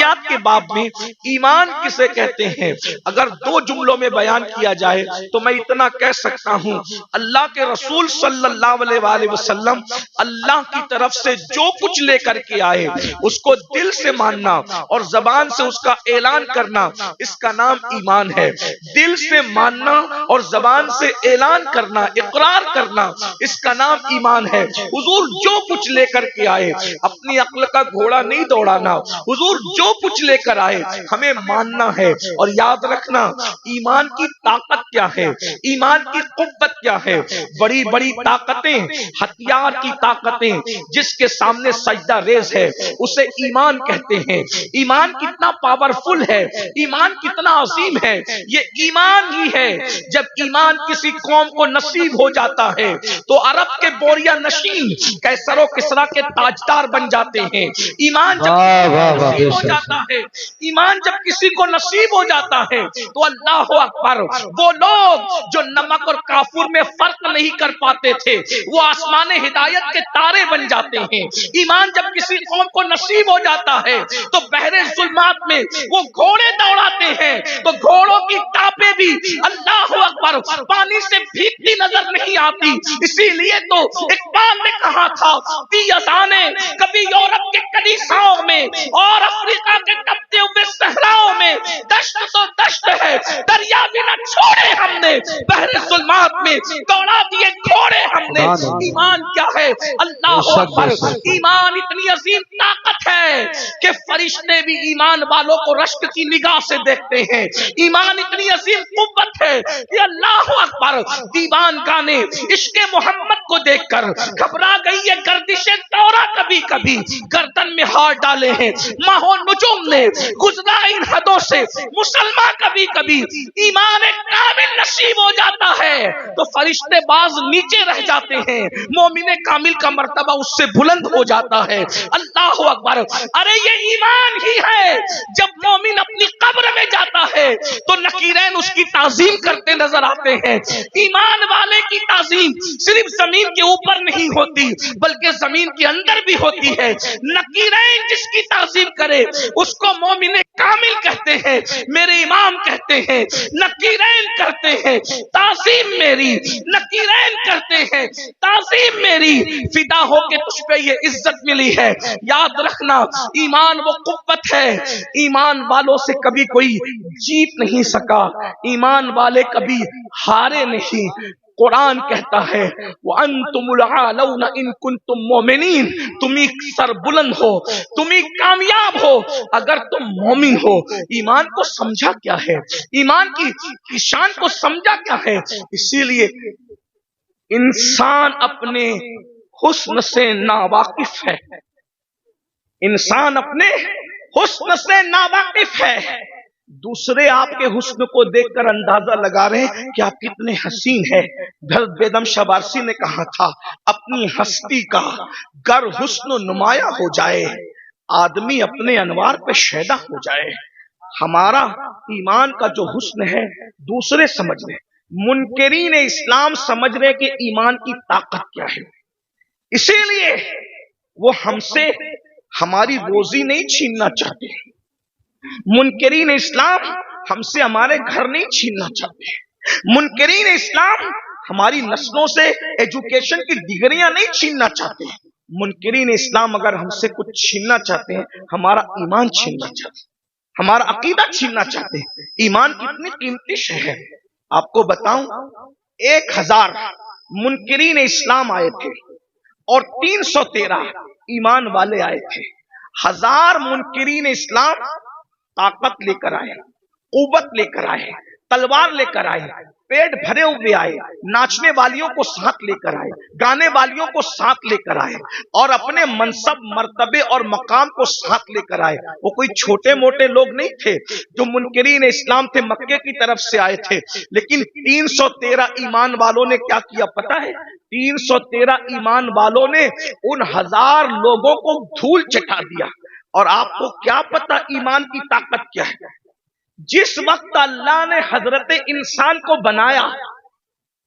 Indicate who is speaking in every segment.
Speaker 1: ایمانیات کے باب میں ایمان کسے کہتے ہیں اگر دو جملوں میں بیان کیا جائے تو میں اتنا کہہ سکتا ہوں، اللہ کے رسول صلی اللہ علیہ وآلہ وسلم اللہ کی طرف سے جو کچھ لے کر کے آئے اس کو دل سے ماننا اور زبان سے اس کا اعلان کرنا، اس کا نام ایمان ہے۔ دل سے ماننا اور زبان سے اعلان کرنا، اقرار کرنا، اس کا نام ایمان ہے۔ حضور جو کچھ لے کر کے آئے، اپنی عقل کا گھوڑا نہیں دوڑانا، حضور جو کچھ لے کر آئے ہمیں ماننا ہے۔ اور یاد رکھنا ایمان کی طاقت کیا ہے، ایمان کی قوت کیا ہے۔ بڑی بڑی طاقتیں، ہتھیار کی طاقتیں جس کے سامنے سجدہ ریز ہے اسے ایمان کہتے ہیں۔ ایمان کتنا پاورفل ہے، ایمان کتنا عظیم ہے، یہ ایمان ہی ہے۔ جب ایمان کسی قوم کو نصیب ہو جاتا ہے تو عرب کے بوریا نشین کیسر و کسرا کے تاجدار بن جاتے ہیں۔ ایمان جب نصیب ہو جاتا ہے، ایمان جب کسی کو نصیب ہو جاتا ہے تو اللہ اکبر، وہ لوگ جو نمک اور کافور میں فرق نہیں کر پاتے تھے وہ آسمان ہدایت کے تارے بن جاتے ہیں۔ ایمان جب کسی قوم کو نصیب ہو جاتا ہے تو بحر ظلمات میں وہ گھوڑے دوڑاتے ہیں تو گھوڑوں کی ٹاپیں بھی اللہ اکبر پانی سے بھیگتی نظر نہیں آتی۔ اسی لیے تو اقبال نے کہا تھا دی اذانیں کبھی یورپ کے کلیساؤں میں اور افریقہ کے کبتے ہوئے صحراؤں میں، دشت تو دشت ہے دریا بھی نہ چھوڑے ہم نے، بحر ظلمات میں دوڑا دیے گھوڑے ہم نے۔ ایمان کیا ہے؟ اللہ اکبر، ایمان اتنی عظیم طاقت ہے کہ فرشتے بھی ایمان والوں کو رشک کی نگاہ سے دیکھتے ہیں۔ ایمان اتنی عظیم قوت ہے کہ اللہ اکبر، دیوان گانے عشق محمد کو دیکھ کر گھبرا گئی ہے گردش دورہ، کبھی کبھی گردن میں ہار ڈالے ہیں ماہ و نجوم نے، گزرا ان حدوں سے مسلمان کبھی کبھی ایمان کامل نصیب ہو جاتا ہے تو فرشتے باز نیچے رہ جاتے ہیں، مومن کامل کا مرتبہ اس سے بلند ہو جاتا ہے۔ اللہ اکبر، ارے یہ ایمان ہی ہے جب مومن اپنی قبر میں جاتا ہے تو نکیرین اس کی تعظیم کرتے نظر آتے ہیں۔ ایمان والے کی تعظیم صرف زمین کے اوپر نہیں ہوتی بلکہ زمین کے اندر بھی ہوتی ہے۔ نکیرین جس کی تعظیم کرے اس کو مومن کامل کہتے ہیں، میرے امام کہتے ہیں نکیرین کرتے ہیں تعظیم میری، نکیرین کرتے ہیں تعظیم میری، فدا ہو کے تجھ پہ یہ عزت ملی ہے۔ یاد رکھنا ایمان وہ قوت ہے، ایمان والوں سے کبھی کوئی جیت نہیں سکا، ایمان والے کبھی ہارے نہیں۔ قرآن کہتا ہے وَأَنْتُمُ الْعَالَوْنَ إِن كُنْتُم مُؤْمِنِينَ، تمہیں سر بلند ہو، تمہیں کامیاب ہو اگر تم مومن ہو۔ ایمان کو سمجھا کیا ہے، ایمان کی شان کو سمجھا کیا ہے؟ اسی لیے انسان اپنے حسن سے ناواقف ہے، انسان اپنے حسن سے ناواقف ہے۔ دوسرے آپ کے حسن کو دیکھ کر اندازہ لگا رہے ہیں کہ آپ کتنے حسین ہیں۔ بھرت بیدم شبارسی نے کہا تھا اپنی ہستی کا گر حسن نمایاں ہو جائے، آدمی اپنے انوار پہ شیدا ہو جائے۔ ہمارا ایمان کا جو حسن ہے دوسرے سمجھ رہے، منکرین اسلام سمجھ رہے کہ ایمان کی طاقت کیا ہے، اسی لیے وہ ہم سے ہماری روزی نہیں چھیننا چاہتے۔ منکرین اسلام ہم سے ہمارے گھر نہیں چھیننا چاہتے، منکرین اسلام ہماری نسلوں سے ایجوکیشن کی ڈگریاں نہیں چھیننا چاہتے۔ منکرین اسلام اگر ہم سے کچھ چھیننا چاہتے ہیں ہمارا ایمان چھیننا چاہتے ہیں، ہمارا عقیدہ چھیننا چاہتے ہیں۔ ایمان کتنی قیمتی شے ہے، آپ کو بتاؤں 1000 منکرین اسلام آئے تھے اور 313 ایمان والے آئے تھے۔ 1000 منکرین اسلام طاقت لے کر آئے، قوت لے کر آئے، تلوار لے کر آئے، پیٹ بھرے ہوئے آئے، ناچنے والیوں کو ساتھ لے کر آئے، گانے والیوں کو ساتھ لے کر آئے اور اپنے منصب مرتبے اور مقام کو ساتھ لے کر آئے۔ وہ کوئی چھوٹے موٹے لوگ نہیں تھے جو منکرین اسلام تھے، مکے کی طرف سے آئے تھے۔ لیکن 313 ایمان والوں نے کیا کیا پتا ہے؟ 313 ایمان والوں نے ان 1000 لوگوں کو دھول چٹا دیا۔ اور آپ کو کیا پتا ایمان کی طاقت کیا ہے؟ جس وقت اللہ نے حضرت انسان کو بنایا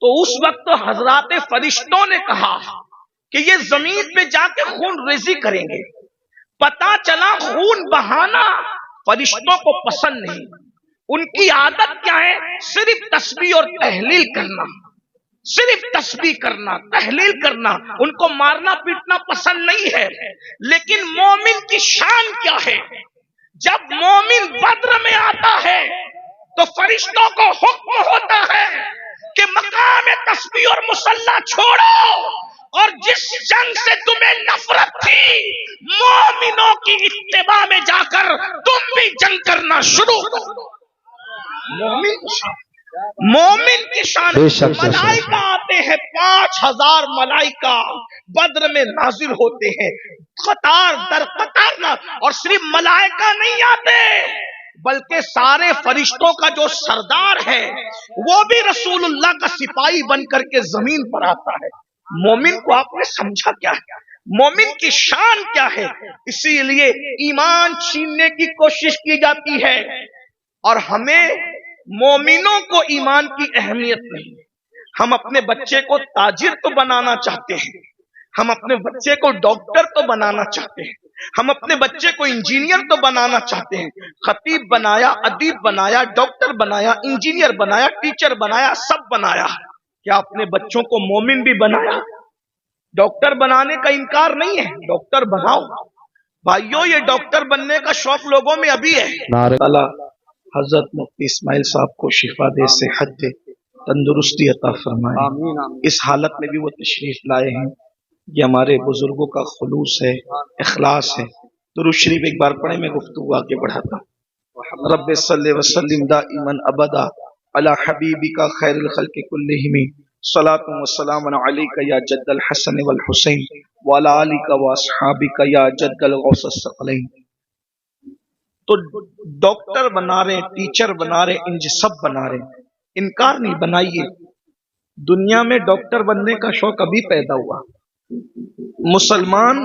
Speaker 1: تو اس وقت حضرات فرشتوں نے کہا کہ یہ زمین پہ جا کے خون ریزی کریں گے۔ پتا چلا خون بہانا فرشتوں کو پسند نہیں. ان کی عادت کیا ہے؟ صرف تسبیح اور تحلیل کرنا، صرف تسبیح کرنا، تحلیل کرنا. ان کو مارنا پیٹنا پسند نہیں ہے. لیکن مومن کی شان کیا ہے؟ جب مومن بدر میں آتا ہے تو فرشتوں کو حکم ہوتا ہے کہ مقام تسبیح اور مصلی چھوڑو، اور جس جنگ سے تمہیں نفرت تھی مومنوں کی اتباع میں جا کر تم بھی جنگ کرنا شروع کرو. مومن کی شان. ملائکہ آتے ہیں 5000 ملائکہ بدر میں نازل ہوتے ہیں قطار در قطار نہ. اور صرف ملائکہ نہیں آتے بلکہ سارے فرشتوں کا جو سردار ہے وہ بھی رسول اللہ کا سپاہی بن کر کے زمین پر آتا ہے. مومن کو آپ نے سمجھا کیا ہے؟ مومن کی شان کیا ہے؟ اسی لیے ایمان چھیننے کی کوشش کی جاتی ہے. اور ہمیں مومنوں کو ایمان کی اہمیت نہیں. ہم اپنے بچے کو تاجر تو بنانا چاہتے ہیں، ہم اپنے بچے کو ڈاکٹر تو بنانا چاہتے ہیں، ہم اپنے بچے کو انجینئر تو بنانا چاہتے ہیں. خطیب بنایا، ادیب بنایا، ڈاکٹر بنایا، انجینئر بنایا، ٹیچر بنایا، سب بنایا. کیا اپنے بچوں کو مومن بھی بنایا؟ ڈاکٹر بنانے کا انکار نہیں ہے، ڈاکٹر بناؤ بھائیو. یہ ڈاکٹر بننے کا شوق لوگوں میں ابھی ہے. اللہ حضرت مفتی اسماعیل صاحب کو شفا دے، صحت دے، تندرستی عطا فرمائے. اس حالت میں بھی وہ تشریف لائے ہیں. یہ ہمارے بزرگوں کا خلوص ہے، اخلاص ہے. درود شریف ایک بار پڑھیں، میں گفتگو آگے بڑھاتا ہوں. رب صلی وسلم دائما ابدا علی حبیبک خیر الخلق کلہم صلاۃ و سلام علیک یا جد الحسن والحسین وعلی آلک واصحابک یا جد الغوث الثقلین. تو ڈاکٹر بنا رہے ہیں، ٹیچر بنا رہے ہیں، سب بنا رہے ہیں. انکار نہیں. بنائیے. دنیا میں ڈاکٹر بننے کا شوق ابھی پیدا ہوا. مسلمان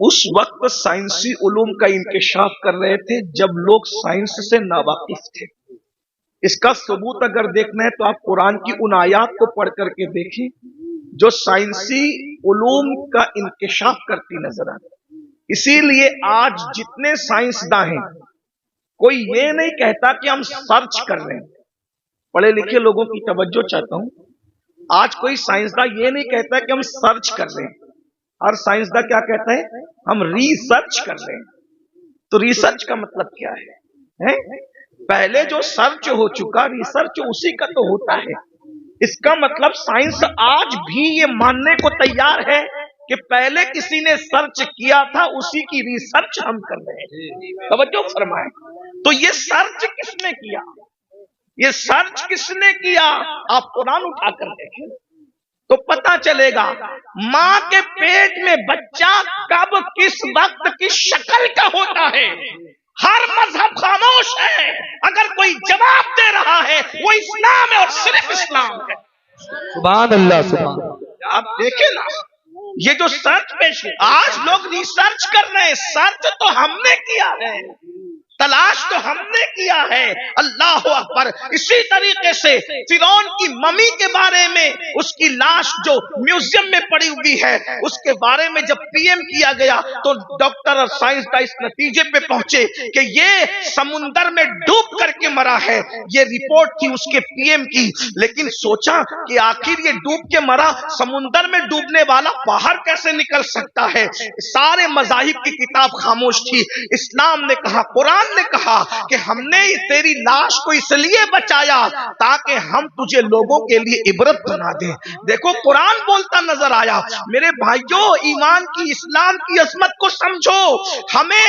Speaker 1: اس وقت سائنسی علوم کا انکشاف کر رہے تھے جب لوگ سائنس سے ناواقف تھے. اس کا ثبوت اگر دیکھنا ہے تو آپ قرآن کی ان آیات کو پڑھ کر کے دیکھیں جو سائنسی علوم کا انکشاف کرتی نظر آتی. اسی لیے آج جتنے سائنسداں ہیں کوئی یہ نہیں کہتا کہ ہم سرچ کر رہے ہیں. پڑھے لکھے لوگوں کی توجہ چاہتا ہوں. آج کوئی سائنسداں یہ نہیں کہتا کہ ہم سرچ کر رہے ہیں. ہر سائنسداں کیا کہتا ہے؟ ہم ریسرچ کر رہے ہیں. تو ریسرچ کا مطلب کیا ہے؟ پہلے جو سرچ ہو چکا ریسرچ اسی کا تو ہوتا ہے. اس کا مطلب سائنس آج بھی یہ ماننے کو تیار ہے کہ پہلے کسی نے سرچ کیا تھا اسی کی ریسرچ ہم کر رہے ہیں. توجہ فرمائیں. تو یہ سرچ کس نے کیا؟ یہ سرچ کس نے کیا؟ آپ قرآن اٹھا کر دیکھیں تو پتا چلے گا ماں کے پیٹ میں بچہ کب کس وقت کس شکل کا ہوتا ہے. ہر مذہب خاموش ہے. اگر کوئی جواب دے رہا ہے وہ اسلام ہے اور صرف اسلام ہے.
Speaker 2: سبحان اللہ. سبحان.
Speaker 1: آپ دیکھیں نا یہ جو سرچ پیش ہے. آج لوگ ریسرچ کر رہے ہیں. سرچ تو ہم نے کیا ہے، تلاش تو ہم نے کیا ہے. اللہ اکبر. اسی طریقے سے فرعون کی ممی کے بارے میں اس کی لاش جو میوزیم میں پڑی ہوئی ہے اس کے بارے میں جب پی ایم کیا گیا تو ڈاکٹر اور سائنسداں اس نتیجے پہ پہنچے کہ یہ سمندر میں ڈوب کر کے مرا ہے. یہ رپورٹ تھی اس کے پی ایم کی. لیکن سوچا کہ آخر یہ ڈوب کے مرا، سمندر میں ڈوبنے والا باہر کیسے نکل سکتا ہے؟ سارے مذاہب کی کتاب خاموش تھی. اسلام نے کہا، قرآن نے کہا کہ ہم نے تیری لاش کو اس لیے بچایا تاکہ ہم تجھے لوگوں کے لیے عبرت بنا دیں. دیکھو قرآن بولتا نظر آیا. میرے بھائیوں ایمان کی اسلام کی عظمت کو سمجھو. ہمیں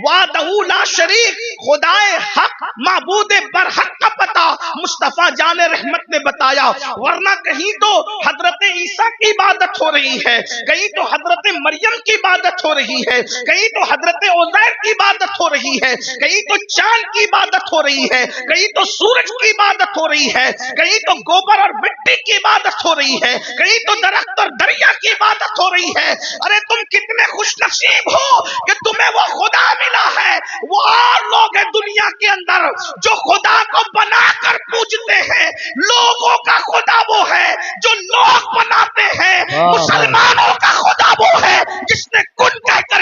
Speaker 1: وحدہ لا شریک خدائے حق معبود برحق کا پتہ مصطفیٰ جان رحمت نے بتایا. ورنہ کہیں تو حضرت عیسیٰ کی عبادت ہو رہی ہے، کہیں تو حضرت مریم کی عبادت ہو رہی ہے، کہیں تو حضرت عزیر کی عبادت ہو رہی ہے، کہیں تو چاند کی عبادت ہو رہی ہے، کہیں تو سورج کی عبادت ہو رہی ہے، کہیں تو گوبر اور مٹی کی عبادت ہو رہی ہے، کہیں تو درخت اور دریا کی عبادت ہو رہی ہے. ارے تم کتنے خوش نصیب ہو کہ تمہیں وہ خدا ملا ہے. وہ اور لوگ ہیں دنیا کے اندر جو خدا کو بنا کر پوجتے ہیں. لوگوں کا خدا وہ ہے جو لوگ بناتے ہیں. مسلمانوں کا خدا وہ ہے جس نے کن کہہ کر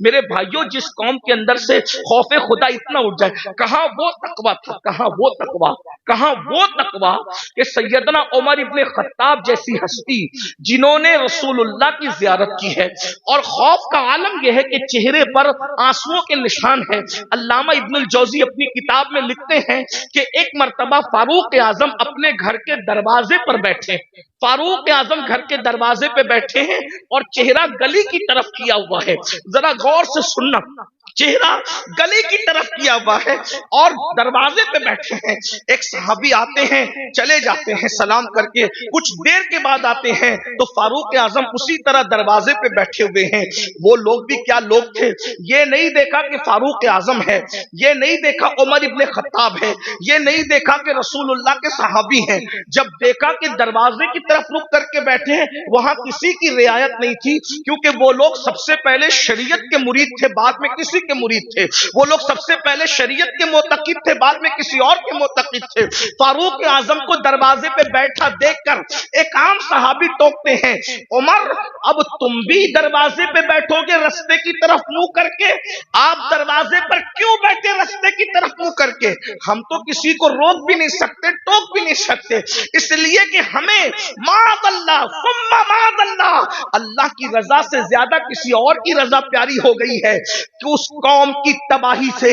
Speaker 1: میرے بھائیوں، جس قوم کے اندر سے خوف خدا اتنا اٹھ جائے، کہاں وہ تقویٰ تھا، کہاں وہ تقویٰ، کہاں وہ تقویٰ کہ سیدنا عمر ابن خطاب جیسی ہستی جنہوں نے رسول اللہ کی زیارت کی ہے، اور خوف کا عالم یہ ہے کہ چہرے پر آنسوؤں کے نشان ہے۔ علامہ ابن الجوزی اپنی کتاب میں لکھتے ہیں کہ ایک مرتبہ فاروق اعظم اپنے گھر کے دروازے پر بیٹھے، فاروق اعظم گھر کے دروازے پہ بیٹھے ہیں اور چہرہ گلی کی طرف کیا ہوا ہے، ذرا غور سے سننا، چہرہ گلی کی طرف کیا ہوا ہے اور دروازے پہ بیٹھے ہیں۔ ایک صحابی آتے ہیں، چلے جاتے ہیں سلام کر کے، کچھ دیر کے بعد آتے ہیں تو فاروق اعظم اسی طرح دروازے پہ بیٹھے ہوئے ہیں۔ وہ لوگ بھی کیا لوگ تھے، یہ نہیں دیکھا کہ فاروق اعظم ہے، یہ نہیں دیکھا عمر ابن خطاب ہے، یہ نہیں دیکھا کہ رسول اللہ کے صحابی ہیں۔ جب دیکھا کہ دروازے کی طرف رک کر کے بیٹھے ہیں، وہاں کسی کی رعایت نہیں تھی، کیونکہ وہ لوگ سب سے پہلے شریعت کے مرید تھے، بعد میں کسی کے مرید تھے۔ وہ لوگ سب سے پہلے شریعت کے معتقد تھے، بعد میں کسی اور کے معتقد تھے۔ فاروق اعظم کو دروازے پہ بیٹھا دیکھ کر ایک عام صحابی ٹوکتے ہیں، عمر اب تم بھی دروازے پہ بیٹھو گے رستے کی طرف منہ کر کے؟ آپ دروازے پر کیوں بیٹھے رستے کی طرف منہ کر کے؟ ہم تو کسی کو روک بھی نہیں سکتے، ٹوک بھی نہیں سکتے، اس لیے کہ ہمیں معاذ اللہ ثم معاذ اللہ، اللہ کی رضا سے زیادہ کسی اور کی رضا پیاری ہو گئی ہے کہ اس قوم کی تباہی سے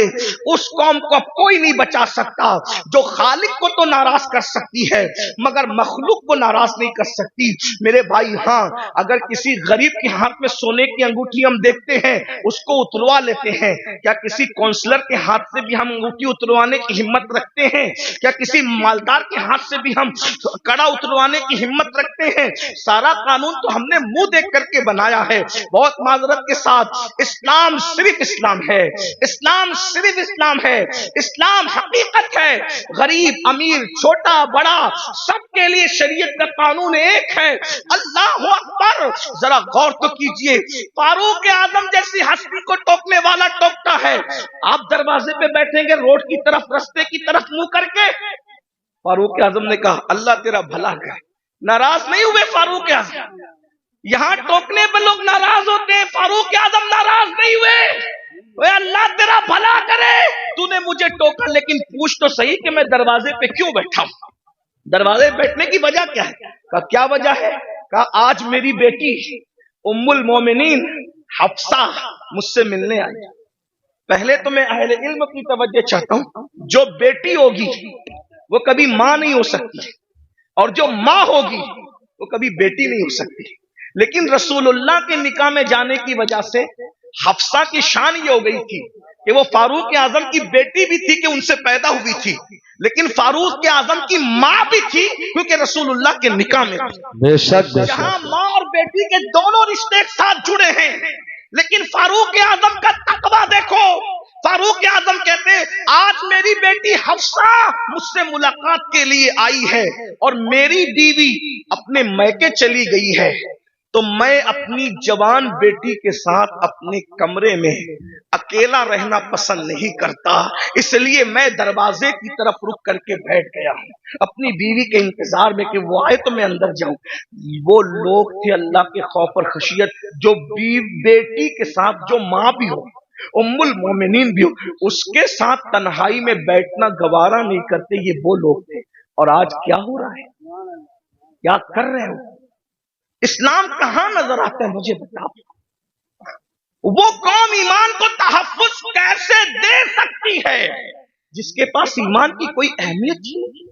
Speaker 1: اس قوم کو کوئی نہیں بچا سکتا، جو خالق کو تو ناراض کر سکتی ہے مگر مخلوق کو ناراض نہیں کر سکتی۔ میرے بھائی، ہاں اگر کسی غریب کے ہاتھ میں سونے کی انگوٹھی ہم دیکھتے ہیں، اس کو اتروا لیتے ہیں، کیا کسی کونسلر کے ہاتھ سے بھی ہم انگوٹھی اتروانے کی ہمت رکھتے ہیں؟ کیا کسی مالدار کے ہاتھ سے بھی ہم کڑا اتروانے کی ہمت رکھتے ہیں؟ سارا قانون تو ہم نے منہ دیکھ کر کے بنایا ہے۔ بہت معذرت کے ساتھ، اسلام صرف اسلام ہے، اسلام صرف اسلام ہے، اسلام حقیقت ہے۔ غریب امیر چھوٹا بڑا سب کے لیے شریعت کا قانون ایک ہے۔ اللہ اکبر، ذرا غور تو کیجئے، فاروق اعظم جیسی ہستی کو ٹوکنے والا ٹوکتا ہے، آپ دروازے پہ بیٹھیں گے روڈ کی طرف رستے کی طرف منہ کر کے؟ فاروق اعظم نے کہا اللہ تیرا بھلا کرے۔ ناراض نہیں ہوئے فاروق اعظم، یہاں ٹوکنے پہ لوگ ناراض ہوتے ہیں، فاروق اعظم ناراض نہیں ہوئے۔ اے اللہ تیرا بھلا کرے، تو نے مجھے ٹوکا لیکن پوچھ تو صحیح کہ میں دروازے پہ کیوں بیٹھا ہوں، دروازے پہ بیٹھنے کی وجہ کیا ہے؟ کہا کیا وجہ ہے؟ کہا آج میری بیٹی ام المومنین حفصہ مجھ سے ملنے آئی۔ پہلے تو میں اہل علم کی توجہ چاہتا ہوں، جو بیٹی ہوگی وہ کبھی ماں نہیں ہو سکتی، اور جو ماں ہوگی وہ کبھی بیٹی نہیں ہو سکتی، لیکن رسول اللہ کے نکاح میں جانے کی وجہ سے حفصہ کی شان یہ ہو گئی تھی کہ وہ فاروق اعظم کی بیٹی بھی تھی کہ ان سے پیدا ہوئی تھی، لیکن فاروق اعظم کی ماں بھی تھی کیونکہ رسول اللہ کے نکاح میں تھی۔
Speaker 2: بے شک بے
Speaker 1: جہاں
Speaker 2: شک
Speaker 1: ماں اور بیٹی کے دونوں رشتے ایک ساتھ جڑے ہیں، لیکن فاروق اعظم کا تقویٰ دیکھو۔ فاروق اعظم کہتے ہیں آج میری بیٹی حفصہ مجھ سے ملاقات کے لیے آئی ہے اور میری بیوی اپنے میکے چلی گئی ہے، تو میں اپنی جوان بیٹی کے ساتھ اپنے کمرے میں اکیلا رہنا پسند نہیں کرتا، اس لیے میں دروازے کی طرف رک کر کے بیٹھ گیا ہوں اپنی بیوی کے انتظار میں کہ وہ آئے تو میں اندر جاؤں۔ وہ لوگ تھے اللہ کے خوف اور خشیت، جو بیٹی کے ساتھ، جو ماں بھی ہو، ام المومنین بھی ہو، اس کے ساتھ تنہائی میں بیٹھنا گوارا نہیں کرتے، یہ وہ لوگ تھے۔ اور آج کیا ہو رہا ہے، کیا کر رہے ہو؟ اسلام کہاں نظر آتا ہے مجھے بتاؤ۔ وہ قوم ایمان کو تحفظ کیسے دے سکتی ہے جس کے پاس ایمان کی کوئی اہمیت نہیں؟